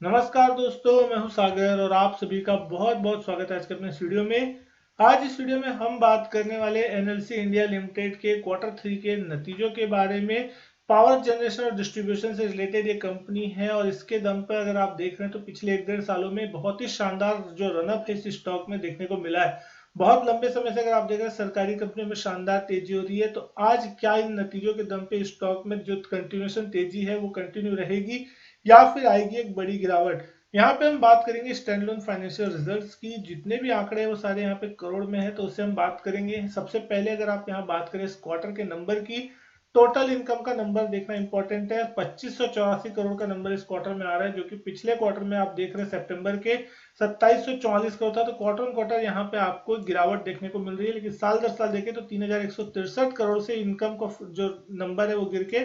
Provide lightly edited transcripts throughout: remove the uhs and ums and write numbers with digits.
नमस्कार दोस्तों, मैं हूं सागर और आप सभी का बहुत बहुत स्वागत है आज के अपने इस वीडियो में। आज इस वीडियो में हम बात करने वाले एनएलसी इंडिया लिमिटेड के क्वार्टर 3 के नतीजों के बारे में। पावर जनरेशन और डिस्ट्रीब्यूशन से रिलेटेड ये कंपनी है और इसके दम पर अगर आप देख रहे हैं तो पिछले 1-1.5 सालों में बहुत ही शानदार जो रनअप है इस स्टॉक में देखने को मिला है। बहुत लंबे समय से अगर आप देख रहे हैं सरकारी कंपनियों में शानदार तेजी हो रही है, तो आज क्या इन नतीजों के दम पे स्टॉक में जो कंटिन्यूएशन तेजी है वो कंटिन्यू रहेगी या फिर आएगी एक बड़ी गिरावट। यहाँ पे हम बात करेंगे स्टैंड अलोन फाइनेंशियल रिजल्ट्स की। जितने भी आंकड़े हैं वो सारे यहाँ पे करोड़ में है, तो उससे हम बात करेंगे। सबसे पहले अगर आप यहाँ बात करें इस क्वार्टर के नंबर की, टोटल इनकम का नंबर देखना इंपॉर्टेंट है। 2584 करोड़ का नंबर इस क्वार्टर में आ रहा है, जो कि पिछले क्वार्टर में आप देख रहे हैं सितंबर के 2744 करोड़ था। तो क्वार्टर ऑन क्वार्टर यहाँ पे आपको गिरावट देखने को मिल रही है, लेकिन साल दर साल देखें तो 3163 करोड़ से इनकम का जो नंबर है वो गिर के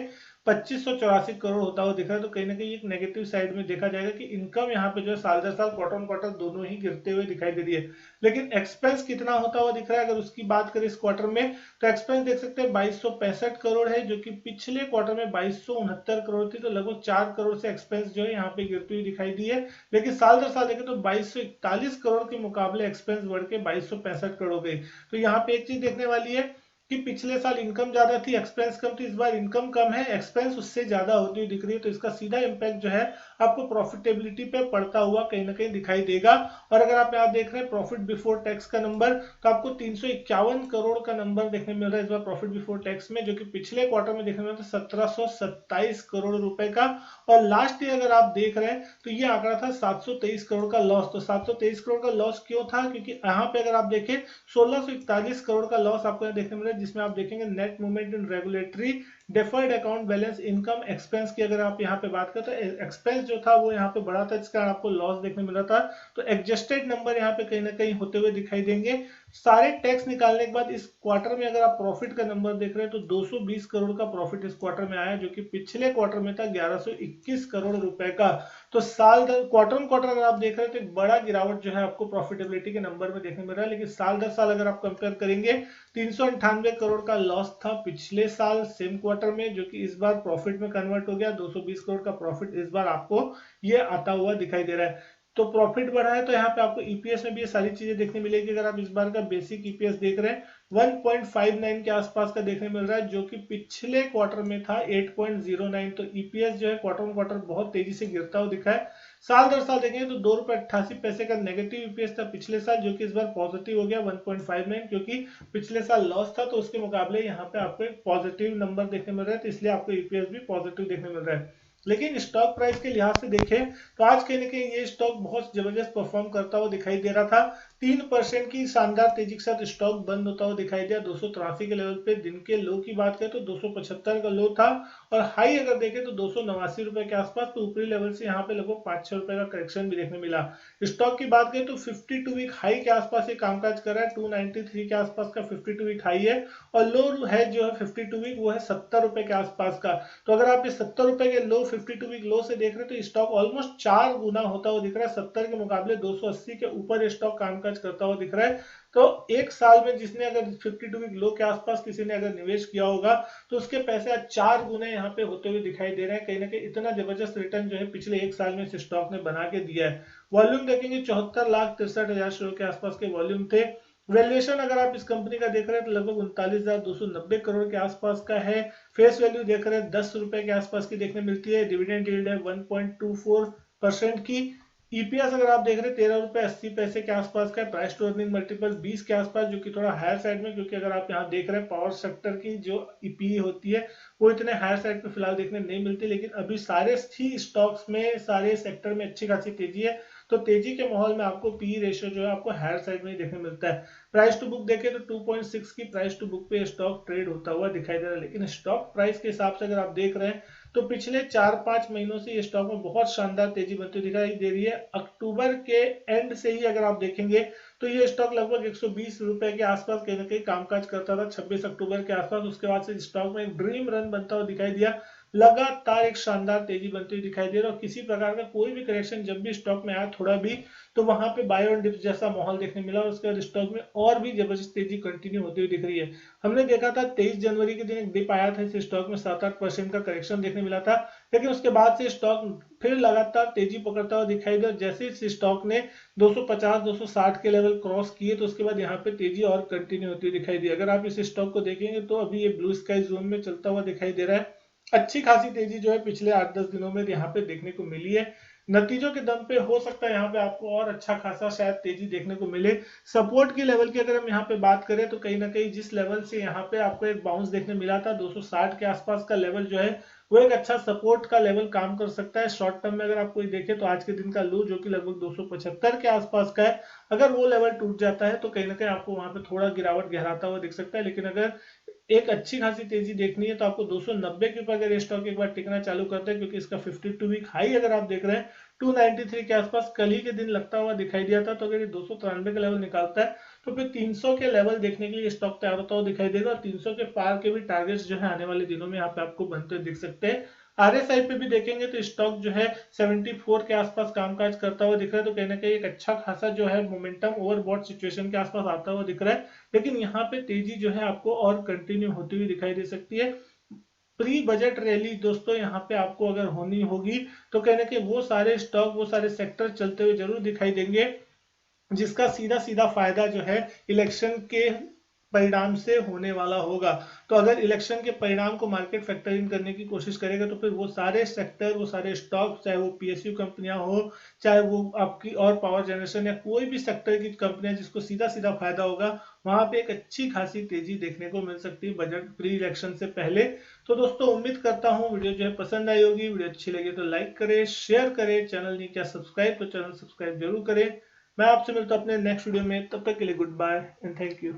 2584 करोड़ होता हुआ दिख रहा है। तो कहीं ना कहीं एक नेगेटिव साइड में देखा जाएगा कि इनकम यहाँ पे जो है साल दर साल क्वार्टर ऑन क्वार्टर दोनों ही गिरते हुए दिखाई दे रही है। लेकिन एक्सपेंस कितना होता हुआ दिख रहा है, अगर उसकी बात करें इस क्वार्टर में, तो एक्सपेंस देख सकते हैं 2265 करोड़ है, जो कि पिछले क्वार्टर में 2269 करोड़ थी। तो लगभग 4 करोड़ से एक्सपेंस जो है यहाँ पे गिरती हुई दिखाई दी है। लेकिन साल दर साल देखें तो 2241 करोड़ के मुकाबले एक्सपेंस बढ़ के 2265 करोड़ हो गई। तो यहाँ पे एक चीज देखने वाली है कि पिछले साल इनकम ज्यादा थी, एक्सपेंस कम थी। इस बार इनकम कम है, एक्सपेंस उससे ज्यादा होती हुई दिख रही है। तो इसका सीधा इम्पैक्ट जो है आपको प्रॉफिटेबिलिटी पे पड़ता हुआ कहीं ना कहीं दिखाई देगा। और अगर आप यहाँ देख रहे हैं प्रॉफिट बिफोर टैक्स का नंबर, तो आपको 351 करोड़ का नंबर देखने मिल रहा है इस बार प्रॉफिट बिफोर टैक्स में, जो कि पिछले क्वार्टर में देखने मिला था 1727 करोड़ रुपए का। और लास्ट ईयर अगर आप देख रहे हैं तो ये आंकड़ा था 723 करोड़ का लॉस। तो 723 करोड़ का लॉस क्यों था? क्योंकि यहाँ पे अगर आप देखें 1641 करोड़ का लॉस आपको यहाँ देखने मिला, जिसमें आप देखेंगे net movement in regulatory deferred account balance income expense की अगर आप यहाँ पे बात करें तो एक्सपेंस जो था वो यहाँ पे बढ़ा था, जिस कारण आपको लॉस देखने मिल रहा था। तो एडजस्टेड नंबर यहाँ पे कहीं ना कहीं होते हुए दिखाई देंगे। सारे टैक्स निकालने के बाद इस क्वार्टर में अगर आप प्रॉफिट का नंबर देख रहे हैं तो 220 करोड़ का प्रॉफिट इस क्वार्टर में आया, जो कि पिछले क्वार्टर में था 1121 करोड़ रुपए का। तो साल दर क्वार्टर ऑन क्वार्टर अगर आप देख रहे हैं तो एक बड़ा गिरावट जो है आपको प्रॉफिटेबिलिटी के नंबर में देखने मिल रहा है। लेकिन साल दर साल अगर आप कंपेयर करेंगे, 398 करोड़ का लॉस था पिछले साल सेम क्वार्टर में, जो कि इस बार प्रॉफिट में कन्वर्ट हो गया। 220 करोड़ का प्रॉफिट इस बार आपको ये आता हुआ दिखाई दे रहा है। तो प्रॉफिट बढ़ा है, तो यहाँ पे आपको ईपीएस में भी ये सारी चीजें देखने मिलेगी। अगर आप इस बार का बेसिक ईपीएस देख रहे हैं 1.59 के आसपास का देखने मिल रहा है, जो कि पिछले क्वार्टर में था 8.09। तो ईपीएस जो है क्वार्टर ऑन क्वार्टर बहुत तेजी से गिरता हुआ दिखा है। साल दर साल देखेंगे तो 2 रुपए 88 पैसे का नेगेटिव ईपीएस था पिछले साल, जो कि इस बार पॉजिटिव हो गया 1.59, क्योंकि पिछले साल लॉस था। तो उसके मुकाबले यहाँ पे आपको एक पॉजिटिव नंबर देखने मिल रहा है, तो इसलिए आपको ईपीएस भी पॉजिटिव देखने मिल रहा है। लेकिन स्टॉक प्राइस के लिहाज से देखें तो आज कहीं ना कहीं ये स्टॉक बहुत जबरदस्त परफॉर्म करता हुआ दिखाई दे रहा था। 3% की शानदार तेजी के साथ स्टॉक बंद होता हुआ दिखाई दिया 283 के लेवल पे। दिन के लो की बात करें तो 275 का लो था, और हाई अगर देखें तो 289 रुपए के आसपास। तो ऊपरी लेवल से यहाँ पे लगभग 5-6 रुपए का करेक्शन भी देखने मिला। स्टॉक की बात करें तो 52 वीक हाई के आसपास ये कामकाज कर रहा है, 293 के आसपास का 52 वीक हाई है। और लो है जो है 52 वीक, वो है 70 रुपए के आसपास का। तो अगर आप ये 70 रुपए के लो 52 वीक लो से देख रहे हैं तो स्टॉक ऑलमोस्ट 4 गुना होता हुआ दिख रहा है। 70 के मुकाबले 280 के ऊपर स्टॉक कामकाज करता हुआ दिख रहा है। तो एक साल में जिसने अगर 52 वीक लो के आसपास किसी ने अगर निवेश किया होगा, तो उसके पैसे आज 4 गुने यहाँ पे होते हुए दिखाई दे रहे हैं। कहीं ना कहीं इतना जबरदस्त रिटर्न जो है पिछले एक साल में इस स्टॉक ने बना के दिया है। वॉल्यूम देखेंगे 74,63,000 शेयर के आसपास के वॉल्यूम थे। वैल्यूएशन अगर आप इस कंपनी का देख रहे हैं तो लगभग 39,290 करोड़ के आसपास का है। फेस वैल्यू देख रहे हैं 10 रुपए के आसपास की देखने मिलती है। डिविडेंड यील्ड है 1.24% की। ईपीएस अगर आप देख रहे हैं 13 रुपए 80 पैसे के आसपास का। प्राइस टू अर्निंग मल्टीपल 20 के आसपास, जो कि थोड़ा हायर साइड में, क्योंकि अगर आप यहाँ देख रहे हैं पावर सेक्टर की जो ईपी होती है वो इतने हायर साइड पे फिलहाल देखने नहीं मिलती। लेकिन अभी सारे ही स्टॉक्स में सारे सेक्टर में अच्छी खासी तेजी है। तो तेजी के माहौल में आपको पी रेशियो जो है आपको हायर साइड में ही देखने मिलता है। प्राइस टू बुक देखें तो 2.6 की प्राइस टू बुक पे स्टॉक ट्रेड होता हुआ दिखाई दे रहा है। लेकिन स्टॉक प्राइस के हिसाब से अगर आप देख रहे हैं तो पिछले 4-5 महीनों से ये स्टॉक में बहुत शानदार तेजी बनती हुई दिखाई दे रही है। अक्टूबर के एंड से ही अगर आप देखेंगे तो ये स्टॉक लगभग 120 रुपए के आसपास कहीं ना कहीं कामकाज करता था 26 अक्टूबर के आसपास। उसके बाद से स्टॉक में एक ड्रीम रन बनता हुआ दिखाई दिया। लगातार एक शानदार तेजी बनती हुई दिखाई दे रहा है। और किसी प्रकार का कोई भी करेक्शन जब भी स्टॉक में आया थोड़ा भी, तो वहां पे बाय ऑन डिप्स जैसा माहौल देखने मिला और उसके बाद स्टॉक में और भी जबरदस्त तेजी कंटिन्यू होती हुई दिख रही है। हमने देखा था 23 जनवरी के दिन एक डिप आया था, इस स्टॉक में 7-8% का करेक्शन देखने मिला था, लेकिन उसके बाद से स्टॉक फिर लगातार तेजी पकड़ता हुआ दिखाई दिया। जैसे इस स्टॉक ने 250-260 के लेवल क्रॉस किए तो उसके बाद यहाँ पे तेजी और कंटिन्यू होती हुई दिखाई दी। अगर आप इस स्टॉक को देखेंगे तो अभी ये ब्लू स्काई जोन में चलता हुआ दिखाई दे रहा है। अच्छी खासी तेजी जो है पिछले 8-10 दिनों में यहाँ पे देखने को मिली है। नतीजों के दम पे हो सकता है यहाँ पे आपको और अच्छा खासा शायद तेजी देखने को मिले। सपोर्ट की लेवल की अगर हम यहाँ पे बात करें तो कहीं ना कहीं जिस लेवल से यहाँ पे आपको एक बाउंस देखने मिला था 260 के आसपास का लेवल जो है वो एक अच्छा सपोर्ट का लेवल काम कर सकता है। शॉर्ट टर्म में अगर आप कोई देखें तो आज के दिन का लो जो कि लगभग 275 के आसपास का है, अगर वो लेवल टूट जाता है तो कहीं ना कहीं आपको वहां पे थोड़ा गिरावट गहराता हुआ दिख सकता है। लेकिन अगर एक अच्छी खासी तेजी देखनी है तो आपको 290 के ऊपर अगर ये स्टॉक एक बार टिकना चालू करता है, क्योंकि इसका 52 वीक हाई अगर आप देख रहे हैं 293 के आसपास कल ही के दिन लगता हुआ दिखाई दिया था, तो अगर ये 293 का लेवल निकालता है तो फिर 300 के लेवल देखने के लिए स्टॉक तैयार होता हुआ दिखाई देगा। और 300 के पार के भी टारगेट्स जो है आने वाले दिनों में यहाँ पे आपको बनते हुए दिख सकते हैं। आरएसआई पे भी देखेंगे तो स्टॉक जो है 74 के आसपास कामकाज करता हुआ दिख रहा है, तो कहीं ना कहीं एक अच्छा खासा जो है मोमेंटम ओवरबॉट सिचुएशन के आसपास आता हुआ दिख रहा है। लेकिन यहाँ पे तेजी जो है आपको और कंटिन्यू होती हुई दिखाई दे सकती है। प्री बजट रैली दोस्तों यहाँ पे आपको अगर होनी होगी तो कहीं ना कहीं वो सारे स्टॉक वो सारे सेक्टर चलते हुए जरूर दिखाई देंगे जिसका सीधा सीधा फायदा जो है इलेक्शन के परिणाम से होने वाला होगा। तो अगर इलेक्शन के परिणाम को मार्केट फैक्टर इन करने की कोशिश करेगा तो फिर वो सारे सेक्टर वो सारे स्टॉक, चाहे वो पीएसयू कंपनियां हो, चाहे वो आपकी और पावर जनरेशन या कोई भी सेक्टर की कंपनियां जिसको सीधा सीधा फायदा होगा, वहां पे एक अच्छी खासी तेजी देखने को मिल सकती है बजट प्री इलेक्शन से पहले। तो दोस्तों उम्मीद करता हूँ वीडियो जो है पसंद आई होगी। वीडियो अच्छी लगी तो लाइक करें, शेयर करें, चैनल नहीं किया सब्सक्राइब तो चैनल सब्सक्राइब जरूर करें। मैं आपसे मिलता हूं अपने नेक्स्ट वीडियो में, तब तक के लिए goodbye and thank you.